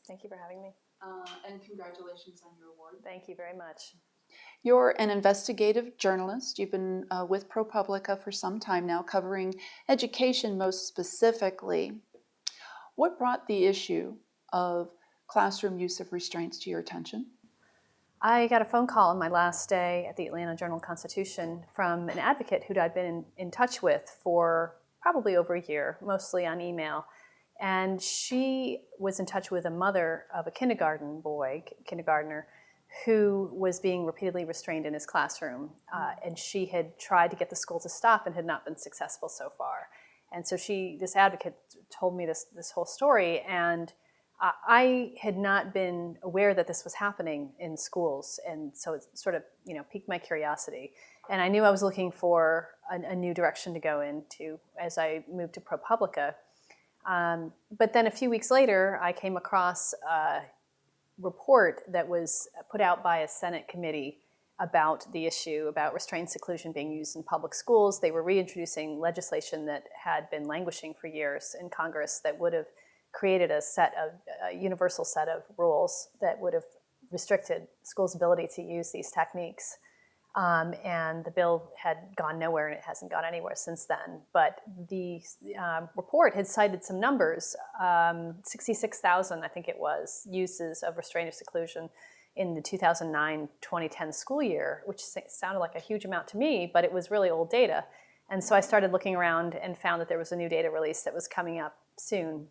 Thank you for having me. And congratulations on your award. Thank you very much. You're an investigative journalist. You've been with ProPublica for some time now, covering education most specifically. What brought the issue of classroom use of restraints to your attention? I got a phone call on my last day at the Atlanta Journal-Constitution from an advocate who I'd been in touch with for probably over a year, mostly on email. And she was in touch with a mother of a kindergartner, who was being repeatedly restrained in his classroom. And she had tried to get the school to stop and had not been successful so far. And so this advocate told me this whole story, and I had not been aware that this was happening in schools, and so it sort of piqued my curiosity. And I knew I was looking for a new direction to go into as I moved to ProPublica. But then a few weeks later, I came across a report that was put out by a Senate committee about the issue, about restrained seclusion being used in public schools. They were reintroducing legislation that had been languishing for years in Congress that would have created a universal set of rules that would have restricted schools' ability to use these techniques. And the bill had gone nowhere, and it hasn't gone anywhere since then. But the report had cited some numbers, 66,000, I think it was, uses of restraint or seclusion in the 2009-2010 school year, which sounded like a huge amount to me, but it was really old data. And so I started looking around and found that there was a new data release that was coming up soon.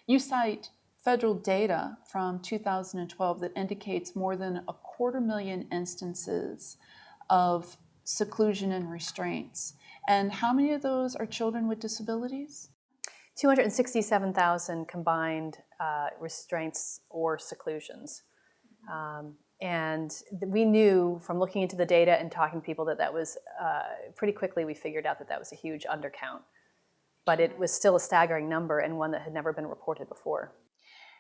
You cite federal data from 2012 that indicates more than 250,000 instances of seclusion and restraints. And how many of those are children with disabilities? 267,000 combined restraints or seclusions. And we knew from looking into the data and talking to people that was, pretty quickly we figured out that was a huge undercount. But it was still a staggering number, and one that had never been reported before.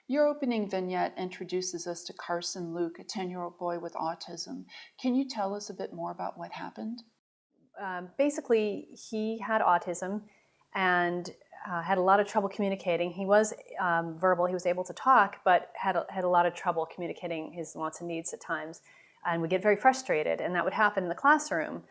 Your opening vignette introduces us to Carson Luke, a 10-year-old boy with autism. Can you tell us a bit more about what happened? Basically, he had autism and had a lot of trouble communicating. He was verbal, he was able to talk, but had a lot of trouble communicating his wants and needs at times, and would get very frustrated, and that would happen in the classroom.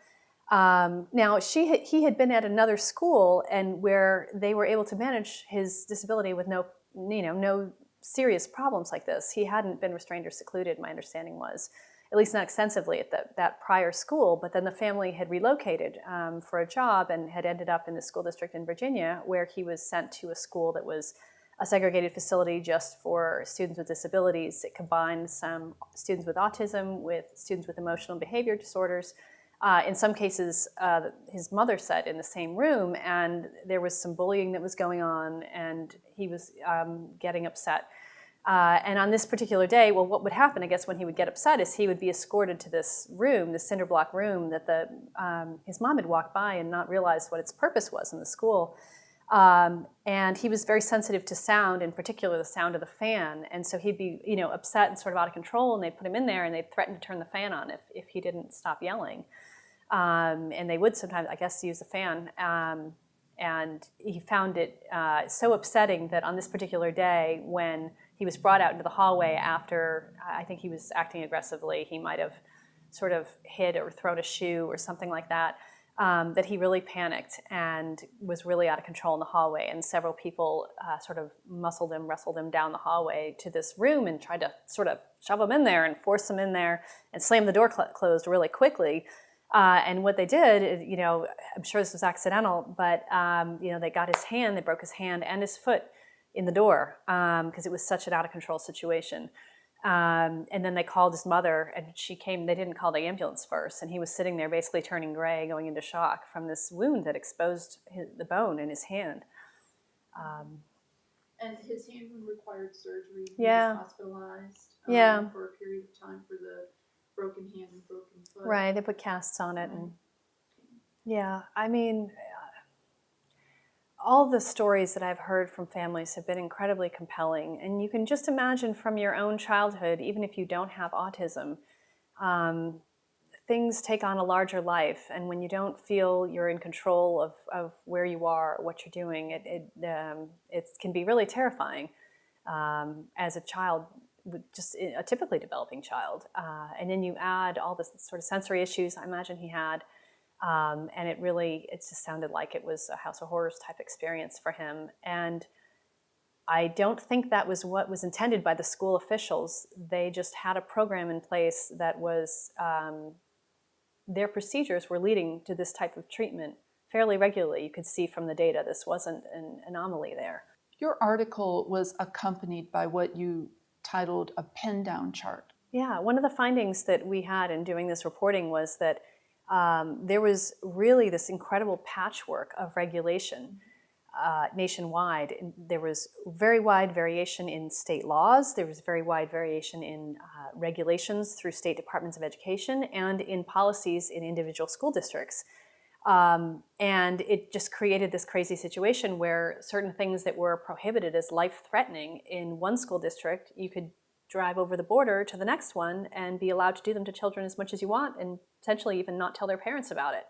Now, he had been at another school, and where they were able to manage his disability with no serious problems like this. He hadn't been restrained or secluded, my understanding was, at least not extensively at that prior school, but then the family had relocated for a job and had ended up in the school district in Virginia, where he was sent to a school that was a segregated facility just for students with disabilities. It combined some students with autism with students with emotional and behavior disorders. In some cases, his mother sat in the same room, and there was some bullying that was going on, and he was getting upset. And on this particular day, well, what would happen, I guess, when he would get upset is he would be escorted to this room, this cinder block room that his mom had walked by and not realized what its purpose was in the school. And he was very sensitive to sound, in particular the sound of the fan. And so he'd be, upset and sort of out of control, and they'd put him in there, and they'd threaten to turn the fan on if he didn't stop yelling. And they would sometimes, I guess, use the fan. And he found it so upsetting that on this particular day, when he was brought out into the hallway after, I think he was acting aggressively, he might have sort of hid or thrown a shoe or something like that, that he really panicked and was really out of control in the hallway. And several people sort of wrestled him down the hallway to this room and tried to sort of shove him in there and force him in there and slam the door closed really quickly. And what they did, I'm sure this was accidental, but they got his hand, they broke his hand and his foot in the door because it was such an out of control situation. And then they called his mother, and she came. They didn't call the ambulance first, and he was sitting there basically turning gray, going into shock from this wound that exposed the bone in his hand. And his hand required surgery. He Yeah. was hospitalized for a period of time for the broken hand and broken foot. Right, they put casts on it. And yeah, I mean, all the stories that I've heard from families have been incredibly compelling. And you can just imagine from your own childhood, even if you don't have autism, things take on a larger life. And when you don't feel you're in control of where you are, what you're doing, it can be really terrifying. as a child, just a typically developing child. And then you add all the sort of sensory issues I imagine he had, and it just sounded like it was a House of Horrors type experience for him. And I don't think that was what was intended by the school officials. They just had a program in place that was, their procedures were leading to this type of treatment fairly regularly. You could see from the data this wasn't an anomaly there. Your article was accompanied by what you titled a pin down chart. Yeah, one of the findings that we had in doing this reporting was that there was really this incredible patchwork of regulation nationwide. There was very wide variation in state laws. There was very wide variation in regulations through state departments of education and in policies in individual school districts. And it just created this crazy situation where certain things that were prohibited as life-threatening in one school district, you could drive over the border to the next one and be allowed to do them to children as much as you want and potentially even not tell their parents about it.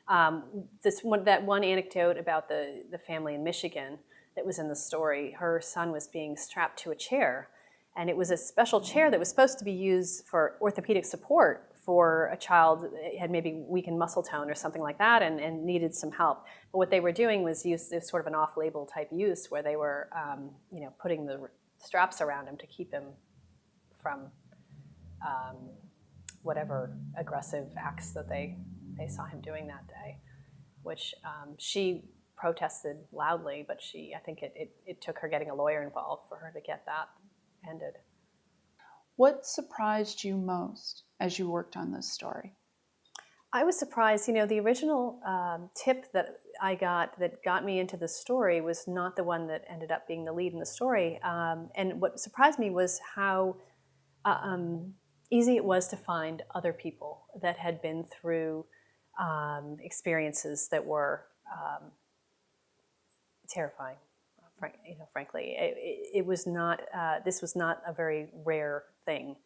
That one anecdote about the family in Michigan that was in the story, her son was being strapped to a chair, and it was a special chair that was supposed to be used for orthopedic support for a child that had maybe weakened muscle tone or something like that and needed some help. But what they were doing was use this sort of an off-label type use where they were putting the straps around him to keep him from whatever aggressive acts that they saw him doing that day, which she protested loudly, but I think it took her getting a lawyer involved for her to get that ended. What surprised you most as you worked on this story? I was surprised. The original tip that I got that got me into the story was not the one that ended up being the lead in the story. And what surprised me was how easy it was to find other people that had been through experiences that were terrifying. Frankly, it was not. This was not a very rare thing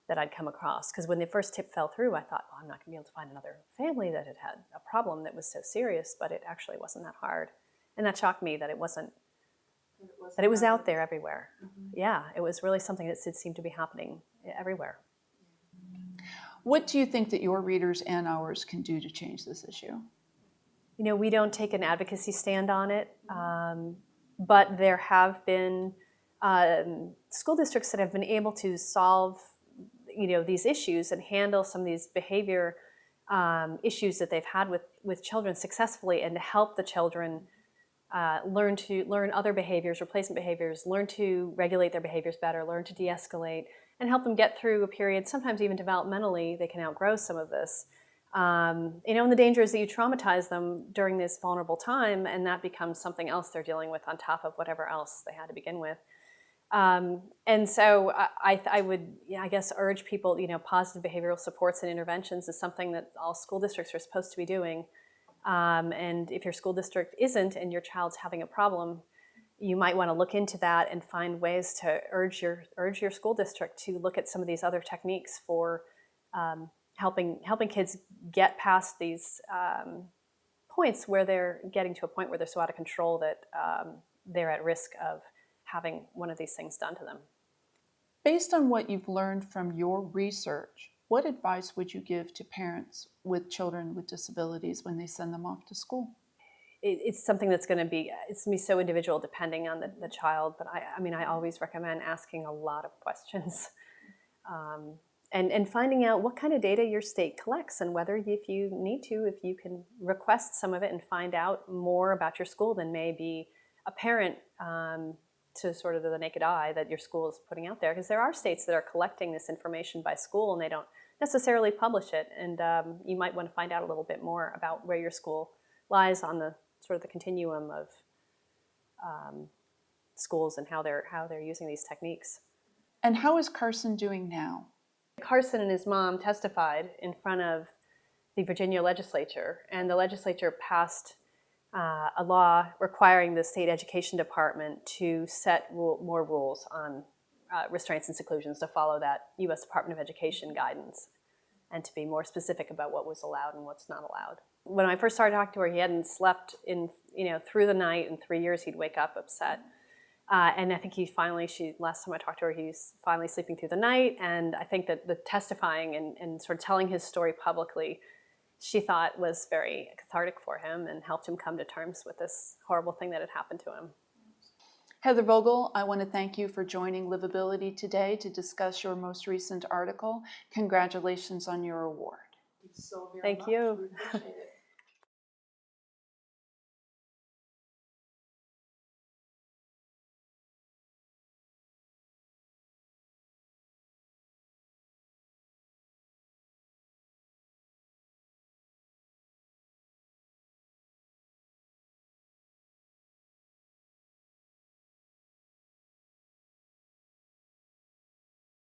that I'd come across. Because when the first tip fell through, I thought, well, I'm not going to be able to find another family that had had a problem that was so serious. But it actually wasn't that hard, and that shocked me that it wasn't. That it was out there everywhere. Mm-hmm. Yeah, it was really something that seemed to be happening everywhere. What do you think that your readers and ours can do to change this issue? We don't take an advocacy stand on it, but there have been school districts that have been able to solve, these issues and handle some of these behavior issues that they've had with children successfully, and to help the children learn other behaviors, replacement behaviors, learn to regulate their behaviors better, learn to de-escalate, and help them get through a period, sometimes even developmentally, they can outgrow some of this. And the danger is that you traumatize them during this vulnerable time, and that becomes something else they're dealing with on top of whatever else they had to begin with. And so I would, I guess, urge people, positive behavioral supports and interventions is something that all school districts are supposed to be doing. And if your school district isn't and your child's having a problem, you might want to look into that and find ways to urge your school district to look at some of these other techniques for helping kids get past these points where they're getting to a point where they're so out of control that they're at risk of having one of these things done to them. Based on what you've learned from your research, what advice would you give to parents with children with disabilities when they send them off to school? It's something that's going to be so individual depending on the child, but I always recommend asking a lot of questions and finding out what kind of data your state collects, and whether if you can request some of it and find out more about your school than may be apparent to sort of the naked eye that your school is putting out there. Because there are states that are collecting this information by school and they don't necessarily publish it, and you might want to find out a little bit more about where your school lies on the sort of the continuum of schools and how they're using these techniques. And how is Carson doing now? Carson and his mom testified in front of the Virginia legislature, and the legislature passed a law requiring the state education department to set more rules on restraints and seclusions, to follow that U.S. Department of Education guidance and to be more specific about what was allowed and what's not allowed. When I first started talking to her, he hadn't slept through the night. In 3 years, he'd wake up upset. And I think last time I talked to her, he's finally sleeping through the night. And I think that the testifying and sort of telling his story publicly, she thought was very cathartic for him and helped him come to terms with this horrible thing that had happened to him. Heather Vogell, I want to thank you for joining LivAbility today to discuss your most recent article. Congratulations on your award. Thanks so very Thank much. you. We appreciate it.